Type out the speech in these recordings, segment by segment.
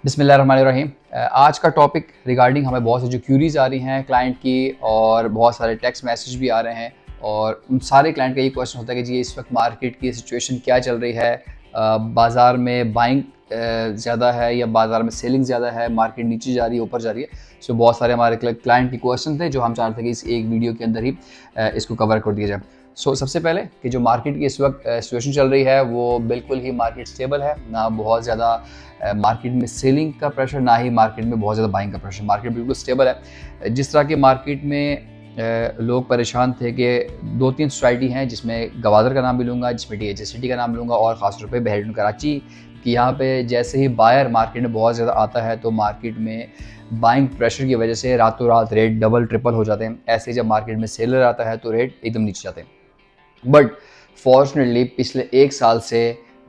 बिस्मिल्लाहिर्रहमानिर्रहीम। आज का टॉपिक रिगार्डिंग हमें बहुत सी जो क्यूरीज आ रही हैं क्लाइंट की और बहुत सारे टेक्स्ट मैसेज भी आ रहे हैं और उन सारे क्लाइंट का ये क्वेश्चन होता है कि जी इस वक्त मार्केट की सिचुएशन क्या चल रही है, बाज़ार में बाइंग ज़्यादा है या बाज़ार में सेलिंग ज़्यादा है, मार्केट नीचे जा रही है ऊपर जा रही है। सो बहुत सारे हमारे क्लाइंट के क्वेश्चन थे जो हम चाहते थे कि इस एक वीडियो के अंदर ही इसको कवर कर दिया जाए। सबसे पहले कि जो मार्केट की इस वक्त सिचुएशन चल रही है वो बिल्कुल ही मार्केट स्टेबल है, ना बहुत ज़्यादा मार्केट में सेलिंग का प्रेशर, ना ही मार्केट में बहुत ज़्यादा बाइंग का प्रेशर। मार्केट बिल्कुल स्टेबल है। जिस तरह के मार्केट में लोग परेशान थे कि दो तीन सोसाइटी हैं जिसमें गवादर का नाम भी लूँगा, जिसमें DHA सिटी का नाम लूँगा और ख़ास तौर पे बहरीन कराची कि यहाँ पे जैसे ही बायर मार्केट में बहुत ज़्यादा आता है तो मार्केट में बाइंग प्रेशर की वजह से रातों रात रेट डबल ट्रिपल हो जाते हैं। ऐसे ही जब मार्केट में सेलर आता है तो रेट एकदम नीचे जाते हैं। बट फॉर्चुनेटली पिछले एक साल से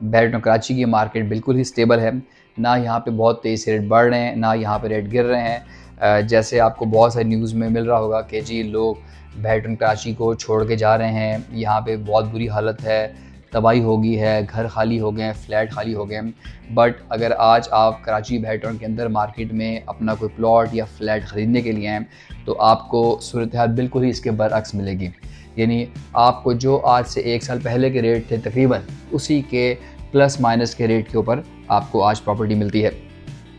बहरीन कराची की मार्केट बिल्कुल ही स्टेबल है। ना यहाँ पे बहुत तेज़ से रेट बढ़ रहे हैं, ना यहाँ पे रेट गिर रहे हैं। जैसे आपको बहुत सारी न्यूज़ में मिल रहा होगा कि जी लोग बहरीन कराची को छोड़ के जा रहे हैं, यहाँ पे बहुत बुरी हालत है, तबाही हो गई है, घर खाली हो गए हैं, फ्लैट खाली हो गए हैं। बट अगर आज आप कराची बहरीन के अंदर मार्केट में अपना कोई प्लॉट या फ्लैट ख़रीदने के लिए हैं तो आपको सूरत हाल बिल्कुल ही इसके बरअक्स मिलेगी। यानी आपको जो आज से एक साल पहले के रेट थे तकरीबन उसी के प्लस माइनस के रेट के ऊपर आपको आज प्रॉपर्टी मिलती है।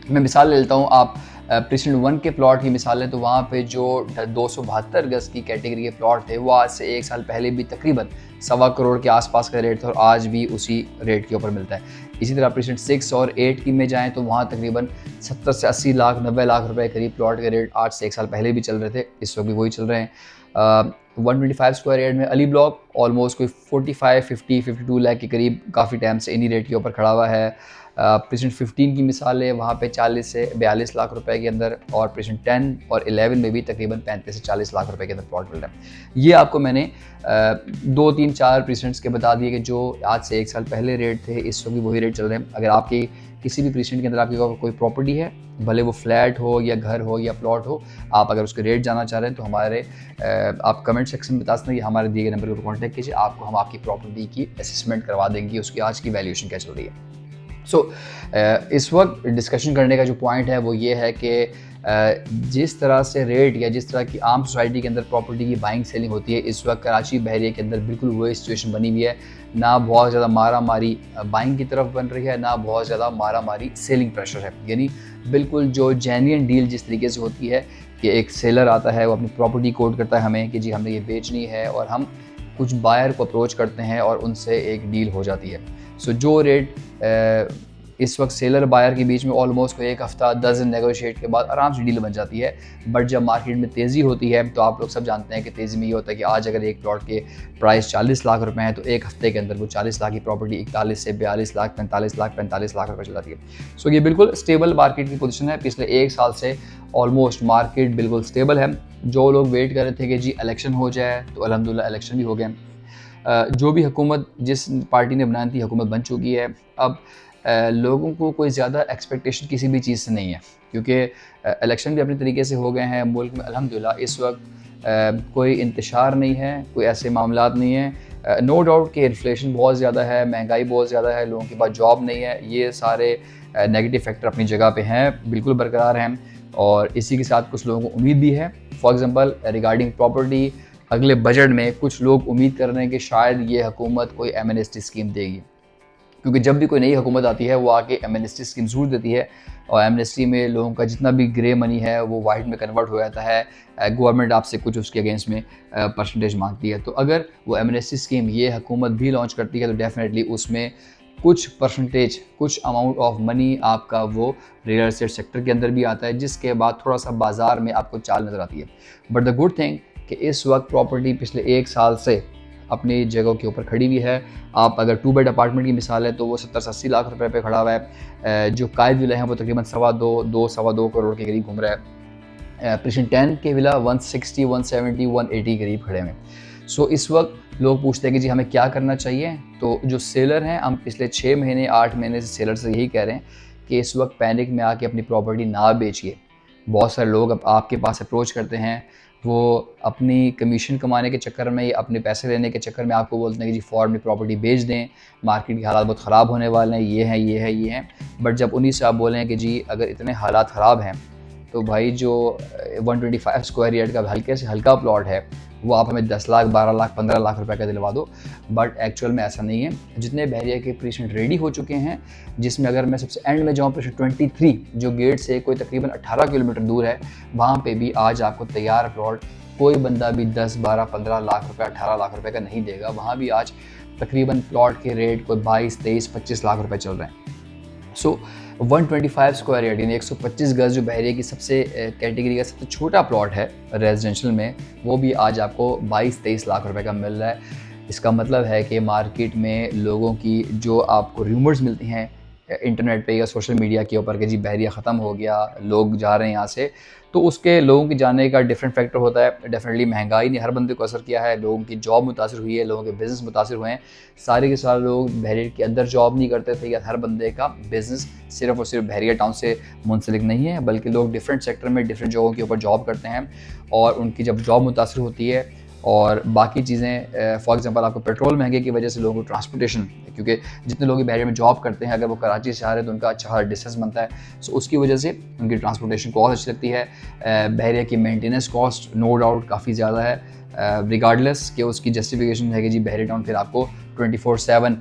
मैं मिसाल ले लेता हूँ, आप प्रेसिडेंट 1 के प्लॉट की मिसाल लें तो वहाँ पे जो 272 गज की कैटेगरी के प्लॉट थे वो आज से एक साल पहले भी तकरीबन 1.25 करोड़ के आसपास का रेट था और आज भी उसी रेट के ऊपर मिलता है। इसी तरह प्रेसिडेंट 6 और 8 की में जाएँ तो वहाँ तकरीबन 70 से 80 लाख 90 लाख रुपए करीब प्लॉट के रेट आज से एक साल पहले भी चल रहे थे, इस वक्त भी वही चल रहे हैं। 125 स्क्वायर यार्ड में अली ब्लॉक ऑलमोस्ट कोई 45, 50, 52 लाख के करीब काफ़ी टाइम से इन्हीं रेट के ऊपर खड़ा हुआ है। प्रेसिडेंट 15 की मिसाल है, वहाँ पे 40 से 42 लाख रुपए के अंदर और प्रेसिडेंट 10 और 11 में भी तकरीबन 35 से 40 लाख रुपए के अंदर प्लॉट मिल रहा है। ये आपको मैंने 2, 3, 4 प्रेसिडेंट्स के बता दिए कि जो आज से एक साल पहले रेट थे इस वक्त भी वही रेट चल रहे हैं। अगर आपकी किसी भी प्रेसिडेंट के अंदर आपकी कोई प्रॉपर्टी है, भले वो फ्लैट हो या घर हो या प्लॉट हो, आप अगर उसके रेट जानना चाह रहे हैं तो हमारे आप कमेंट सेक्शन में बता सकते हैं कि हमारे दिए गए नंबर पर कॉन्टैक्ट कीजिए, आपको हम आपकी प्रॉपर्टी की असेसमेंट करवा देंगे, उसकी आज की वैल्यूएशन क्या चल रही है। इस वक्त डिस्कशन करने का जो पॉइंट है वो ये है कि जिस तरह से रेट या जिस तरह की आम सोसाइटी के अंदर प्रॉपर्टी की बाइंग सेलिंग होती है, इस वक्त कराची बहरिया के अंदर बिल्कुल वही सिचुएशन बनी हुई है। ना बहुत ज़्यादा मारा मारी बाइंग की तरफ बन रही है, ना बहुत ज़्यादा मारा मारी सेलिंग प्रेशर है। यानी बिल्कुल जो जेन्युइन डील जिस तरीके से होती है कि एक सेलर आता है, वो अपनी प्रॉपर्टी कोट करता है हमें कि जी हमने ये बेचनी है और हम कुछ बायर को अप्रोच करते हैं और उनसे एक डील हो जाती है। जो रेट इस वक्त सेलर बायर के बीच में ऑलमोस्ट कोई एक हफ़्ता 10 दिन नेगोशिएट के बाद आराम से डील बन जाती है। बट जब मार्केट में तेज़ी होती है तो आप लोग सब जानते हैं कि तेज़ी में ये होता है कि आज अगर एक प्लॉट के प्राइस 40 लाख रुपए हैं तो एक हफ्ते के अंदर वो 40 लाख की प्रॉपर्टी 41 से 42 लाख, 45 लाख, 45 लाख रुपए चल जाती है। ये बिल्कुल स्टेबल मार्केट की पोजीशन है। पिछले एक साल से ऑलमोस्ट मार्केट बिल्कुल स्टेबल है। जो लोग वेट कर रहे थे कि जी इलेक्शन हो जाए तो अल्हम्दुलिल्लाह इलेक्शन भी हो गए। जो भी हुकूमत जिस पार्टी ने बनाई थी हुकूमत बन चुकी है। अब लोगों को कोई ज़्यादा एक्सपेक्टेशन किसी भी चीज़ से नहीं है क्योंकि इलेक्शन भी अपने तरीके से हो गए हैं मुल्क में अल्हम्दुलिल्लाह। इस वक्त कोई इंतशार नहीं है, कोई ऐसे मामलात नहीं है। नो डाउट कि इन्फ्लेशन बहुत ज़्यादा है, महंगाई बहुत ज़्यादा है, लोगों के पास जॉब नहीं है, ये सारे नेगेटिव फैक्टर अपनी जगह पे हैं, बिल्कुल बरकरार हैं और इसी के साथ कुछ लोगों को उम्मीद भी है। फॉर एग्ज़ाम्पल रिगार्डिंग प्रॉपर्टी, अगले बजट में कुछ लोग उम्मीद कर रहे हैं कि शायद ये हुकूमत कोई एमनेस्टी स्कीम देगी क्योंकि जब भी कोई नई हुकूमत आती है वो आके एमनेस्टी स्कीम ज़रूर देती है और एमनेस्टी में लोगों का जितना भी ग्रे मनी है वो वाइट में कन्वर्ट हो जाता है। गवर्नमेंट आपसे कुछ उसके अगेंस्ट में परसेंटेज मांगती है। तो अगर वो एमनेस्टी स्कीम ये हुकूमत भी लॉन्च करती है तो डेफिनेटली उसमें कुछ परसेंटेज, कुछ अमाउंट ऑफ मनी आपका वो रियल एस्टेट सेक्टर के अंदर भी आता है, जिसके बाद थोड़ा सा बाज़ार में आपको चाल नज़र आती है। बट द गुड थिंग कि इस वक्त प्रॉपर्टी पिछले एक साल से अपनी जगह के ऊपर खड़ी हुई है। आप अगर 2 बेड अपार्टमेंट की मिसाल है तो वो 70 से 80 लाख रुपए पे खड़ा हुआ है। जो कायद विला हैं वो तकरीबन 2.25 करोड़ के करीब घूम रहा है। प्रेसिडेंट 10 के विला 160, 170, 180 के करीब खड़े हैं। इस वक्त लोग पूछते हैं कि जी हमें क्या करना चाहिए। तो जो सेलर हैं, हम पिछले 6 महीने 8 महीने से सेलर से यही कह रहे हैं कि इस वक्त पैनिक में आके अपनी प्रॉपर्टी ना बेचिए। बहुत सारे लोग अब आपके पास अप्रोच करते हैं वो अपनी कमीशन कमाने के चक्कर में या अपने पैसे लेने के चक्कर में आपको बोलते हैं कि जी फ़ौरन प्रॉपर्टी बेच दें, मार्केट के हालात बहुत ख़राब होने वाले हैं, ये हैं ये है ये हैं। बट जब उन्हीं से आप बोलें कि जी अगर इतने हालात ख़राब हैं तो भाई जो 125 स्क्वायर यार्ड का हल्के से हल्का प्लॉट है वो आप हमें 10 लाख 12 लाख 15 लाख रुपए का दिलवा दो। बट एक्चुअल में ऐसा नहीं है। जितने बहरिया के पेशेंट रेडी हो चुके हैं, जिसमें अगर मैं सबसे एंड में जाऊँ पेशेंट 23 जो गेट से कोई तकरीबन 18 किलोमीटर दूर है, वहाँ पे भी आज आपको तैयार प्लॉट कोई बंदा भी 10 12 15 लाख रुपए 18 लाख रुपए का नहीं देगा। वहाँ भी आज तकरीबन प्लॉट के रेट कोई 22 23 25 लाख रुपए चल रहे हैं। सो 125 स्क्वायर यार्ड यानी 125 गज जो बहरिया की सबसे कैटेगरी का सबसे छोटा प्लॉट है रेजिडेंशियल में, वो भी आज आपको 22-23 लाख रुपए का मिल रहा है। इसका मतलब है कि मार्केट में लोगों की जो आपको रूमर्स मिलती हैं इंटरनेट पे या सोशल मीडिया के ऊपर कि जी बहरिया ख़त्म हो गया, लोग जा रहे हैं यहाँ से, तो उसके लोगों के जाने का डिफरेंट फैक्टर होता है। डेफिनेटली महंगाई ने हर बंदे को असर किया है, लोगों की जॉब मुतासर हुई है, लोगों के बिज़नेस मुतासर हुए हैं। सारे के सारे लोग बहरिया के अंदर जॉब नहीं करते थे, या हर बंदे का बिज़नेस सिर्फ और सिर्फ बहरिया टाउन से मुंसलिक नहीं है, बल्कि लोग डिफरेंट सेक्टर में डिफरेंट जगहों के ऊपर जॉब करते हैं। और उनकी जब जॉब मुतासर होती है और बाकी चीज़ें, फॉर एग्जांपल आपको पेट्रोल महंगे की वजह से लोगों को ट्रांसपोर्टेशन, क्योंकि जितने लोग बहरिया में जॉब करते हैं अगर वो कराची से आ रहे हैं तो उनका अच्छा डिस्टेंस बनता है, सो उसकी वजह से उनकी ट्रांसपोर्टेशन कॉस्ट अच्छी लगती है। बहरिया की मेंटेनेंस कॉस्ट नो डाउट काफ़ी ज़्यादा है, रिगार्डलेस कि उसकी जस्टिफिकेशन है कि जी बहरिया टाउन फिर आपको 24/7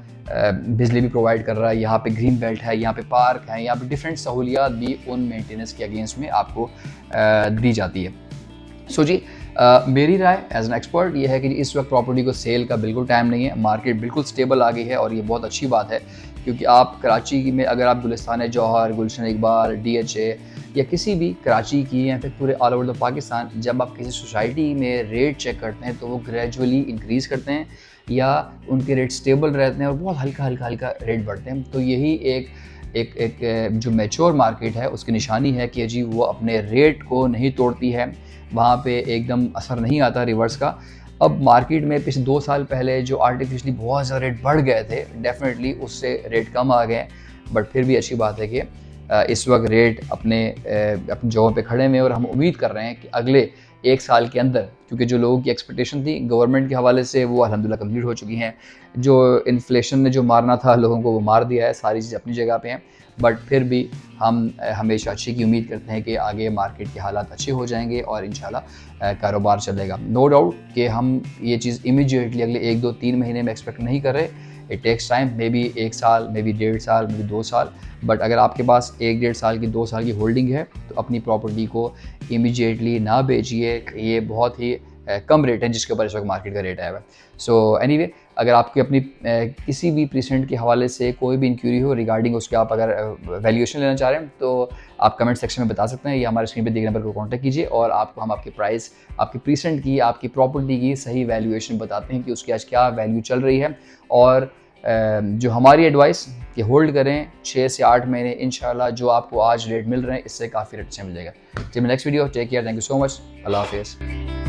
बिजली भी प्रोवाइड कर रहा है, यहाँ पे ग्रीन बेल्ट है, यहाँ पे पार्क है, यहाँ पे डिफरेंट सहूलियात भी उन मेंटेनेंस के अगेंस्ट में आपको दी जाती है। सो जी मेरी राय एज एन एक्सपर्ट ये है कि इस वक्त प्रॉपर्टी को सेल का बिल्कुल टाइम नहीं है, मार्केट बिल्कुल स्टेबल आ गई है और ये बहुत अच्छी बात है। क्योंकि आप कराची में अगर आप गुलिस्तान जौहर, गुलशन इकबाल, DHA या किसी भी कराची की या फिर पूरे ऑल ओवर द पाकिस्तान, जब आप किसी सोसाइटी में रेट चेक करते हैं तो वो ग्रेजुअली इंक्रीज़ करते हैं या उनके रेट स्टेबल रहते हैं और बहुत हल्का हल्का हल्का रेट बढ़ते हैं। तो यही एक जो मैच्योर मार्केट है उसकी निशानी है कि जी वो अपने रेट को नहीं तोड़ती है, वहाँ पे एकदम असर नहीं आता रिवर्स का। अब मार्केट में पिछले 2 साल पहले जो आर्टिफिशली बहुत ज़्यादा रेट बढ़ गए थे, डेफिनेटली उससे रेट कम आ गए, बट फिर भी अच्छी बात है कि इस वक्त रेट अपनी जगहों पे खड़े में और हम उम्मीद कर रहे हैं कि अगले 1 साल के अंदर, क्योंकि जो लोगों की एक्सपेक्टेशन थी गवर्नमेंट के हवाले से वो अल्हम्दुलिल्लाह कंप्लीट हो चुकी हैं। जो इन्फ्लेशन ने जो मारना था लोगों को वो मार दिया है, सारी चीज़ें अपनी जगह पे हैं। बट फिर भी हम हमेशा अच्छी की उम्मीद करते हैं कि आगे मार्केट के हालात अच्छे हो जाएंगे और इंशाल्लाह कारोबार चलेगा। नो डाउट कि हम ये चीज़ इमीडिएटली अगले 1 2 3 महीने में एक्सपेक्ट नहीं कर रहे, it takes time, maybe 1 साल, मे बी 1.5 साल, मे बी 2 साल। बट अगर आपके पास 1-1.5 साल की 2 साल की होल्डिंग है तो अपनी प्रॉपर्टी को इमीडिएटली ना बेचिए, ये बहुत ही कम रेट है जिसके ऊपर इस वक्त मार्केट का रेट आया हुआ है। सो एनीवे, अगर आपकी अपनी किसी भी प्रीसेंट के हवाले से कोई भी इंक्वायरी हो रिगार्डिंग उसके, आप अगर वैल्यूएशन लेना चाह रहे हैं तो आप कमेंट सेक्शन में बता सकते हैं या हमारे स्क्रीन पे दिए नंबर को कॉन्टैक्ट कीजिए और आपको हम आपकी प्राइस, आपकी प्रीसेंट की, आपकी प्रॉपर्टी की सही वैल्यूएशन बताते हैं कि उसकी आज क्या वैल्यू चल रही है। और जो हमारी एडवाइस कि होल्ड करें 6 से 8 महीने, इंशाल्लाह जो आपको आज रेट मिल रहे हैं इससे काफ़ी रेट अच्छा मिल जाएगा। चलिए next video, take care, thank you so much, अल्लाह हाफिज़।